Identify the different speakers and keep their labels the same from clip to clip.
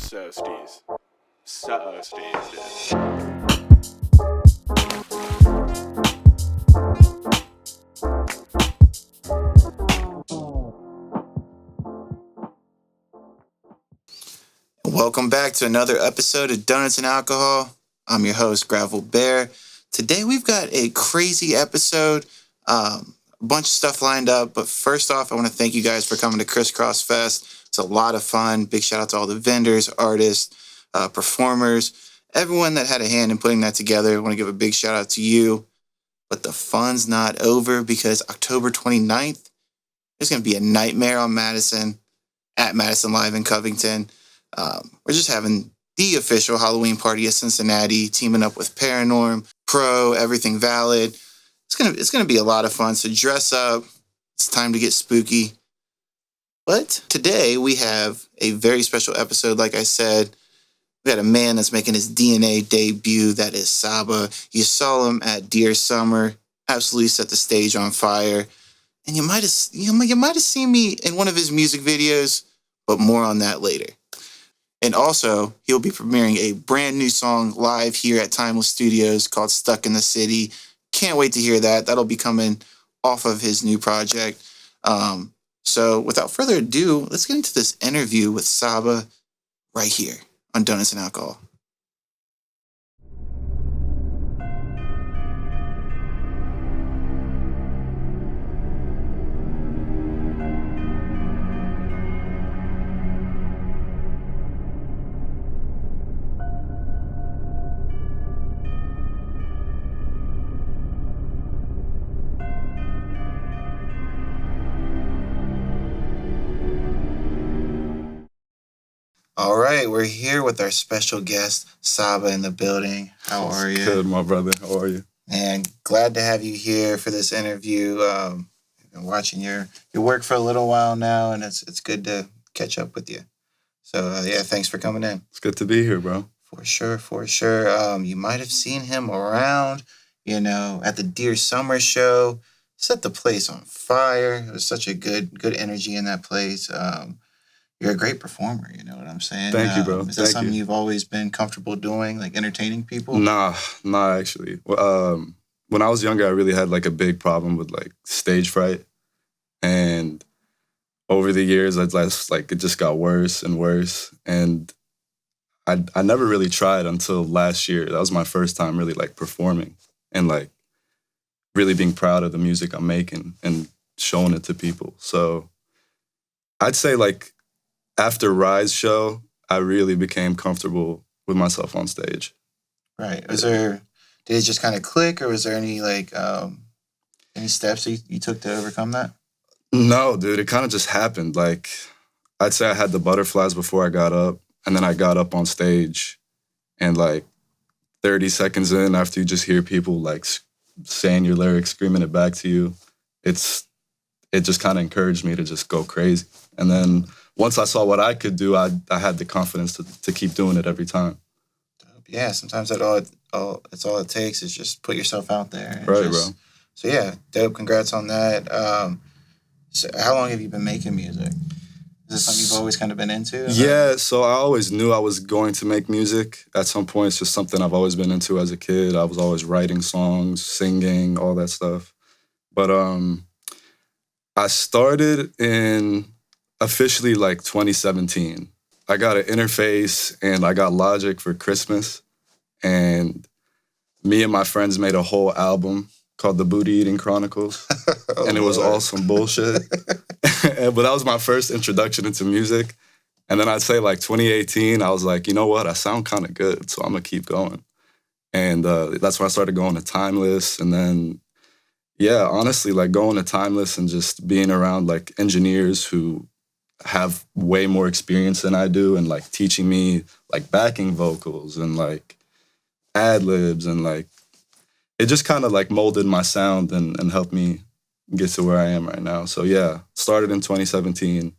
Speaker 1: So steez. So steez,
Speaker 2: Welcome back to another episode of Donuts and Alcohol. I'm your host, Gravel Bear. Today we've got a crazy episode, a bunch of stuff lined up. But first off, I want to thank you guys for coming to Criss Cross Fest. It's a lot of fun. Big shout out to all the vendors, artists, performers, everyone that had a hand in putting that together. I want to give a big shout out to you. But the fun's not over because October 29th, there's going to be a nightmare on Madison at Madison Live in Covington. We're just having the official Halloween party at Cincinnati, teaming up with Paranorm, P.R.O, Everything Valid. It's gonna be a lot of fun. So dress up. It's time to get spooky. But today we have a very special episode. Like I said, we got a man that's making his DNA debut. That is Szaba. You saw him at Dear Summer. Absolutely set the stage on fire. And you might have seen me in one of his music videos, but more on that later. And also, he'll be premiering a brand new song live here at Timeless Studios called Stuck in the City. Can't wait to hear that. That'll be coming off of his new project. So without further ado, let's get into this interview with Szaba right here on Donuts and Alcohol. All right, we're here with our special guest, Szaba, in the building. How are you?
Speaker 3: Good, my brother. How are you?
Speaker 2: And glad to have you here for this interview. I've been watching your work for a little while now, and it's good to catch up with you. So, yeah, thanks for coming in.
Speaker 3: It's good to be here, bro.
Speaker 2: For sure. You might have seen him around, at the Dear Summer show. Set the place on fire. It was such a good energy in that place. You're a great performer, you know what I'm saying?
Speaker 3: Thank you, bro.
Speaker 2: Is that something you've always been comfortable doing, like entertaining people?
Speaker 3: Nah, actually. When I was younger, I really had like a big problem with like stage fright. And over the years, it just got worse and worse. And I never really tried until last year. That was my first time really like performing and like really being proud of the music I'm making and showing it to people. So I'd say like, after Rise show, I really became comfortable with myself on stage.
Speaker 2: Right. Did it just kind of click, or was there any any steps you took to overcome that?
Speaker 3: No, dude, it kind of just happened. Like, I'd say I had the butterflies before I got up, and then I got up on stage, and like 30 seconds in, after you just hear people like saying your lyrics, screaming it back to you, it just kind of encouraged me to just go crazy. And then once I saw what I could do, I had the confidence to keep doing it every time.
Speaker 2: Yeah, sometimes it's all it takes is just put yourself out there.
Speaker 3: Right, bro.
Speaker 2: So yeah, dope. Congrats on that. So how long have you been making music? Is this something you've always kind of been into?
Speaker 3: Yeah, so I always knew I was going to make music at some point. It's just something I've always been into as a kid. I was always writing songs, singing, all that stuff. But I started in officially like 2017. I got an interface and I got Logic for Christmas. And me and my friends made a whole album called The Booty Eating Chronicles. And it was all some bullshit. But that was my first introduction into music. And then I'd say like 2018, I was like, you know what? I sound kind of good, so I'm going to keep going. And that's when I started going to Timeless. And then, yeah, honestly, like going to Timeless and just being around like engineers who have way more experience than I do and like teaching me like backing vocals and like ad-libs and like it just kind of like molded my sound and helped me get to where I am right now. So yeah, started in 2017.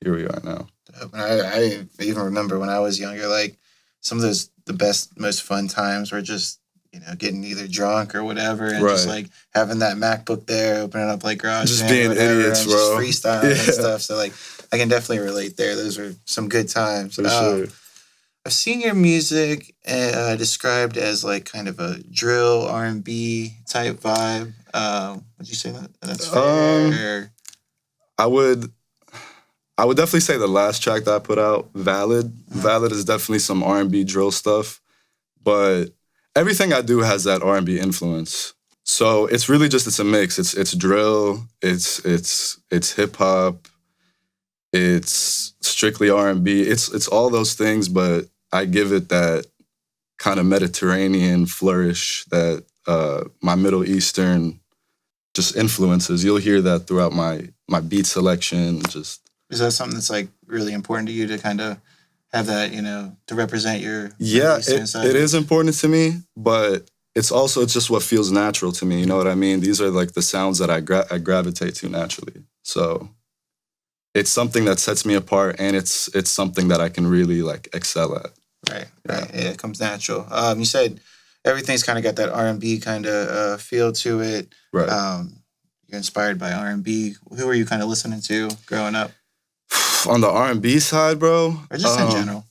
Speaker 3: Here we are now.
Speaker 2: I even remember when I was younger, like some of the best, most fun times were just, getting either drunk or whatever and just like having that MacBook there, opening up like GarageBand,
Speaker 3: just being idiots,
Speaker 2: and
Speaker 3: bro.
Speaker 2: Just freestyling and stuff. So like I can definitely relate there. Those were some good times.
Speaker 3: For sure.
Speaker 2: I've seen your music described as like kind of a drill R&B type vibe. Would you say that's fair?
Speaker 3: I would definitely say the last track that I put out, Valid. Valid is definitely some R&B drill stuff, but everything I do has that R&B influence. So it's really just it's a mix. It's drill. It's hip hop. It's strictly R&B. It's all those things, but I give it that kind of Mediterranean flourish that my Middle Eastern just influences. You'll hear that throughout my beat selection. Just
Speaker 2: is that something that's like really important to you to kind of have that, to represent your
Speaker 3: yeah, it is important to me, but it's just what feels natural to me. You know what I mean? These are like the sounds that I gravitate to naturally. So it's something that sets me apart, and it's something that I can really like excel at.
Speaker 2: Right. Yeah, it comes natural. You said everything's kind of got that R&B kind of feel to it.
Speaker 3: Right.
Speaker 2: You're inspired by R&B. Who were you kind of listening to growing up?
Speaker 3: On the R&B side, bro,
Speaker 2: or just in general?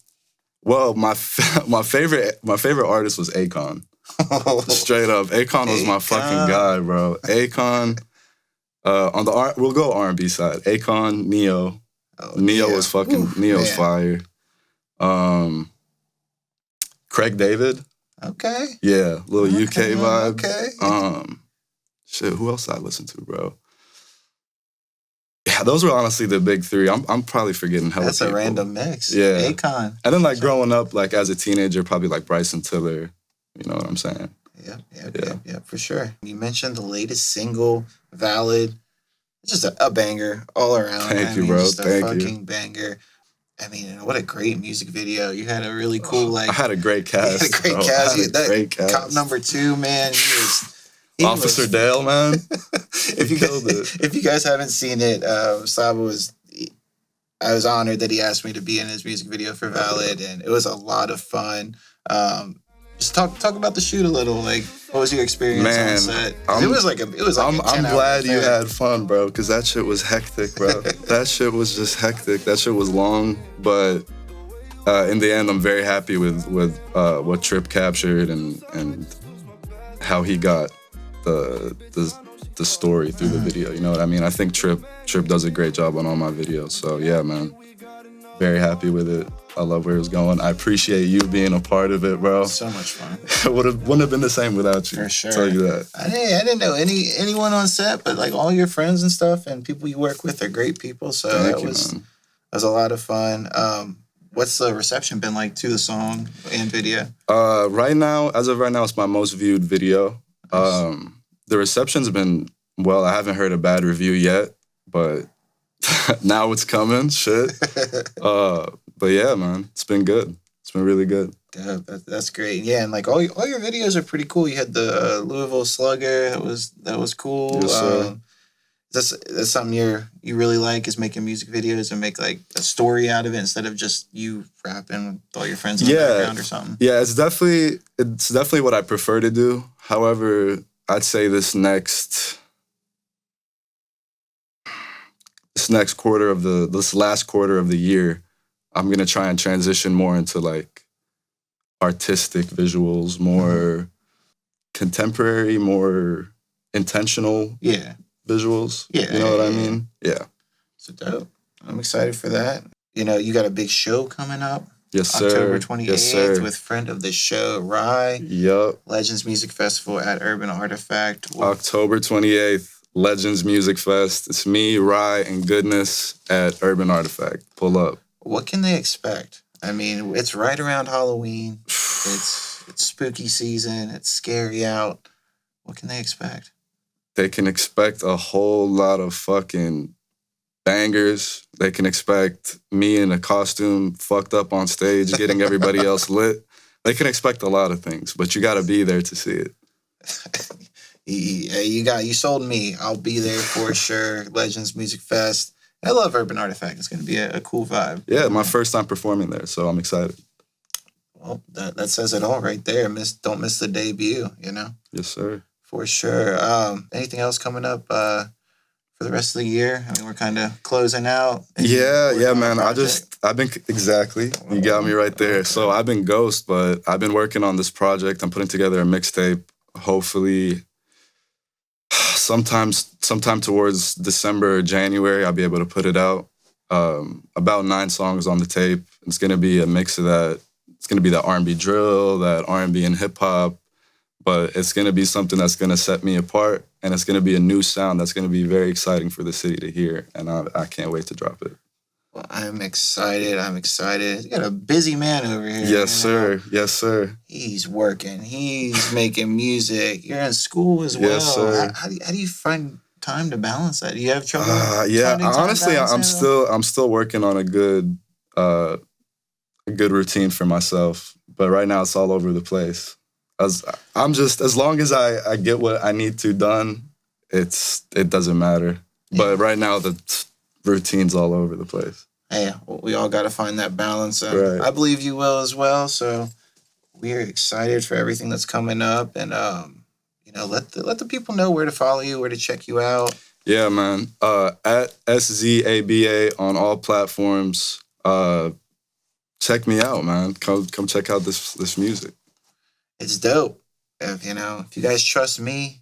Speaker 3: Well, my favorite artist was Akon. Straight up, Akon was my fucking guy, bro. Akon. We'll go R&B side. Akon, Neo. Neo was fucking Neo's fire. Craig David.
Speaker 2: Okay.
Speaker 3: Yeah, little UK vibe.
Speaker 2: Okay.
Speaker 3: Shit, who else I listen to, bro? Yeah, those were honestly the big three. I'm probably forgetting hella
Speaker 2: That's
Speaker 3: people.
Speaker 2: A random mix.
Speaker 3: Yeah.
Speaker 2: Akon.
Speaker 3: And then like growing up, like as a teenager, probably like Bryson Tiller. You know what I'm saying?
Speaker 2: Yeah, for sure. You mentioned the latest single, Valid. It's just a banger all around.
Speaker 3: Thank you, bro.
Speaker 2: Just a fucking banger. I mean, what a great music video. You had a really cool,
Speaker 3: I had a great cast.
Speaker 2: You had a great cast. Great cast. Cop number 2, man.
Speaker 3: Officer Dale, man.
Speaker 2: If you guys haven't seen it, Szaba I was honored that he asked me to be in his music video for Valid, and it was a lot of fun. Just talk about the shoot a little. Like, what was your experience on set? It was like
Speaker 3: I'm glad you had fun, bro, because that shit was hectic, bro. That shit was just hectic. That shit was long, but in the end, I'm very happy with what Trip captured and how he got the story through the video. You know what I mean? I think Trip does a great job on all my videos. So yeah, man, very happy with it. I love where it's going. I appreciate you being a part of it, bro.
Speaker 2: So much fun.
Speaker 3: It wouldn't have been the same without you.
Speaker 2: For sure.
Speaker 3: I'll tell you that.
Speaker 2: I didn't know anyone on set, but like all your friends and stuff and people you work with are great people. So that was a lot of fun. What's the reception been like to the song and video?
Speaker 3: Right now, it's my most viewed video. Nice. The reception's been, well, I haven't heard a bad review yet, but now it's coming. Shit. But yeah, man, it's been good. It's been really good.
Speaker 2: Yeah, that's great. Yeah, and like all your videos are pretty cool. You had the Louisville Slugger. That was cool.
Speaker 3: Yes, sir.
Speaker 2: That's something you really like, is making music videos and make like a story out of it instead of just you rapping with all your friends in the background or something.
Speaker 3: Yeah, it's definitely what I prefer to do. However, I'd say this last quarter of the year, I'm gonna try and transition more into like artistic visuals, more contemporary, more intentional visuals. Yeah. You know what I mean? Yeah.
Speaker 2: So dope. I'm excited for that. You got a big show coming up.
Speaker 3: Yes, sir.
Speaker 2: October 28th with friend of the show, Rye.
Speaker 3: Yep.
Speaker 2: Legends Music Festival at Urban Artifact.
Speaker 3: October 28th, Legends Music Fest. It's me, Rye, and Goodness at Urban Artifact. Pull up.
Speaker 2: What can they expect? I mean, it's right around Halloween. It's spooky season. It's scary out. What can they expect?
Speaker 3: They can expect a whole lot of fucking bangers. They can expect me in a costume fucked up on stage getting everybody else lit. They can expect a lot of things, but you got to be there to see it.
Speaker 2: You sold me. I'll be there for sure. Legends Music Fest. I love Urban Artifact. It's going to be a cool vibe.
Speaker 3: Yeah, my first time performing there, so I'm excited.
Speaker 2: Well, that says it all right there. Don't miss the debut,
Speaker 3: Yes, sir.
Speaker 2: For sure. Anything else coming up for the rest of the year? I mean, we're kind of closing out.
Speaker 3: Yeah, man. Exactly. You got me right there. So I've been ghost, but I've been working on this project. I'm putting together a mixtape. Hopefully, sometime towards December or January, I'll be able to put it out. About 9 songs on the tape. It's gonna be a mix of that. It's gonna be that R&B drill, that R&B and hip hop. But it's going to be something that's going to set me apart, and it's going to be a new sound that's going to be very exciting for the city to hear, and I can't wait to drop it.
Speaker 2: Well, I'm excited. You got a busy man over here.
Speaker 3: Yes, sir. Yes, sir.
Speaker 2: He's working. He's making music. You're in school as well.
Speaker 3: Yes, sir.
Speaker 2: How do you find time to balance that? Do you have trouble?
Speaker 3: Yeah, honestly, I'm still working on a good routine for myself, but right now it's all over the place. As long as I get what I need to done, it doesn't matter. Yeah. But right now the routine's all over the place.
Speaker 2: Hey, well, we all got to find that balance.
Speaker 3: Right.
Speaker 2: I believe you will as well. So we're excited for everything that's coming up, and let the people know where to follow you, where to check you out.
Speaker 3: Yeah, man. At SZABA on all platforms. Check me out, man. Come check out this music. It's
Speaker 2: dope. If you guys trust me,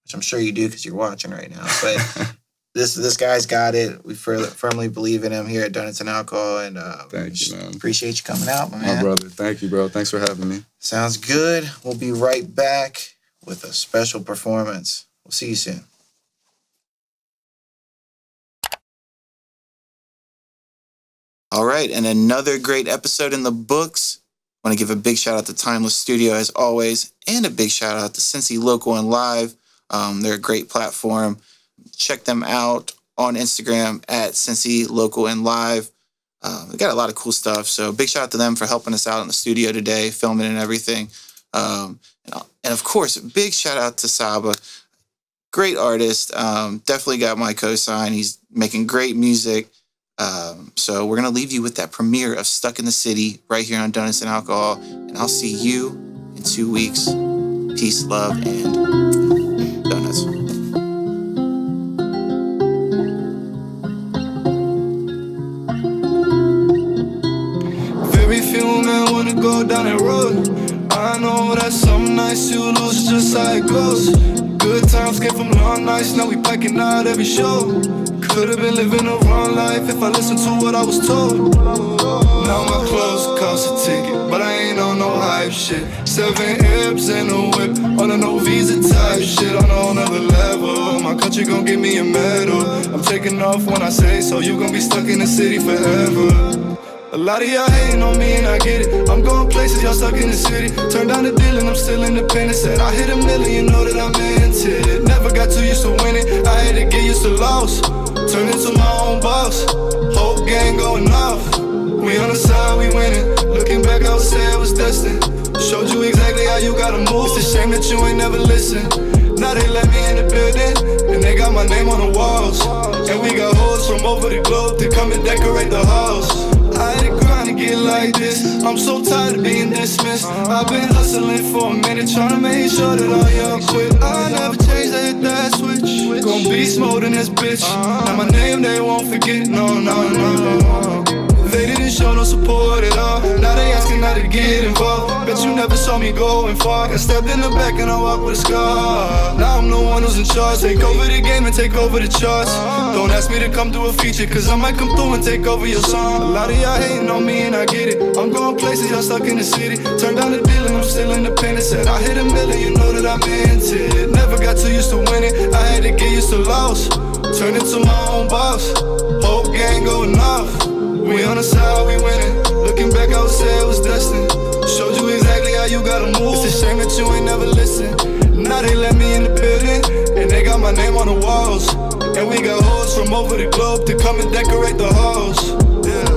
Speaker 2: which I'm sure you do because you're watching right now, but this guy's got it. We firmly believe in him here at Donuts and Alcohol, and
Speaker 3: thank you, man.
Speaker 2: Appreciate you coming out, man.
Speaker 3: My brother. Thank you, bro. Thanks for having me.
Speaker 2: Sounds good. We'll be right back with a special performance. We'll see you soon. All right, and another great episode in the books. I want to give a big shout out to Timeless Studio as always, and a big shout out to Cincy Local and Live. They're a great platform. Check them out on Instagram at Cincy Local and Live. They got a lot of cool stuff. So big shout out to them for helping us out in the studio today, filming and everything. And of course, a big shout out to Szaba. Great artist. Definitely got my cosign. He's making great music. So we're going to leave you with that premiere of Stuck in the City right here on Donuts and Alcohol. And I'll see you in 2 weeks. Peace, love, and donuts.
Speaker 4: Very few men want to go down that road. I know that some nights you lose just how it goes. Good times came from long nights, now we packing out every show. Could've been living a wrong life if I listened to what I was told. Now my clothes cost a ticket, but I ain't on no hype shit. 7 hips and a whip, on a no visa type shit. On a whole nother level, my country gon' give me a medal. I'm taking off when I say so, you gon' be stuck in the city forever. A lot of y'all hating on me and I get it. I'm going places, y'all stuck in the city. Turned down the deal and I'm still independent. Said I hit $1 million, you know that I meant it. Never got too used to winning, I had to get used to loss. Turn into my own boss, whole gang going off. We on the side, we winning. Looking back, I would say it was destined. Showed you exactly how you gotta move. It's a shame that you ain't never listened. Now they let me in the building, and they got my name on the walls. And we got hoes from over the globe to come and decorate the house. I had to grind to get like this. I'm so tired of being dismissed. I've been hustling for a minute, trying to make sure that all y'all quit. I never changed, I hit that switch. Gon' beast mode in this bitch. Now my name they won't forget, no. They didn't show no support at all. Now they asking how to get involved. Bet you never saw me going far. I stepped in the back and I walked with a scar. Now I'm the one who's in charge. Take over the game and take over the charts. Don't ask me to come do a feature, cause I might come through and take over your song. A lot of y'all hating on me and I get it. I'm going places, y'all stuck in the city. Turned down the deal and I'm still independent. Said I hit $1 million, you know that I meant it. Never got too used to winning, I had to get used to loss. Turned into my own boss, whole gang going off. We on the side, we winning. Looking back, I would say it was destined. Showed you exactly how you gotta move. It's a shame that you ain't never listened. Now they let me in the building, and they got my name on the walls. And we got hoes from over the globe to come and decorate the halls. Yeah.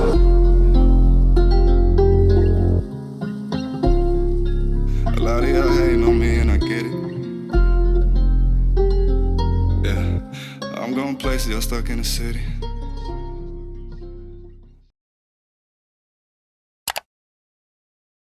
Speaker 4: A lot of y'all hating on me and I get it. Yeah. I'm going places, y'all stuck in the city.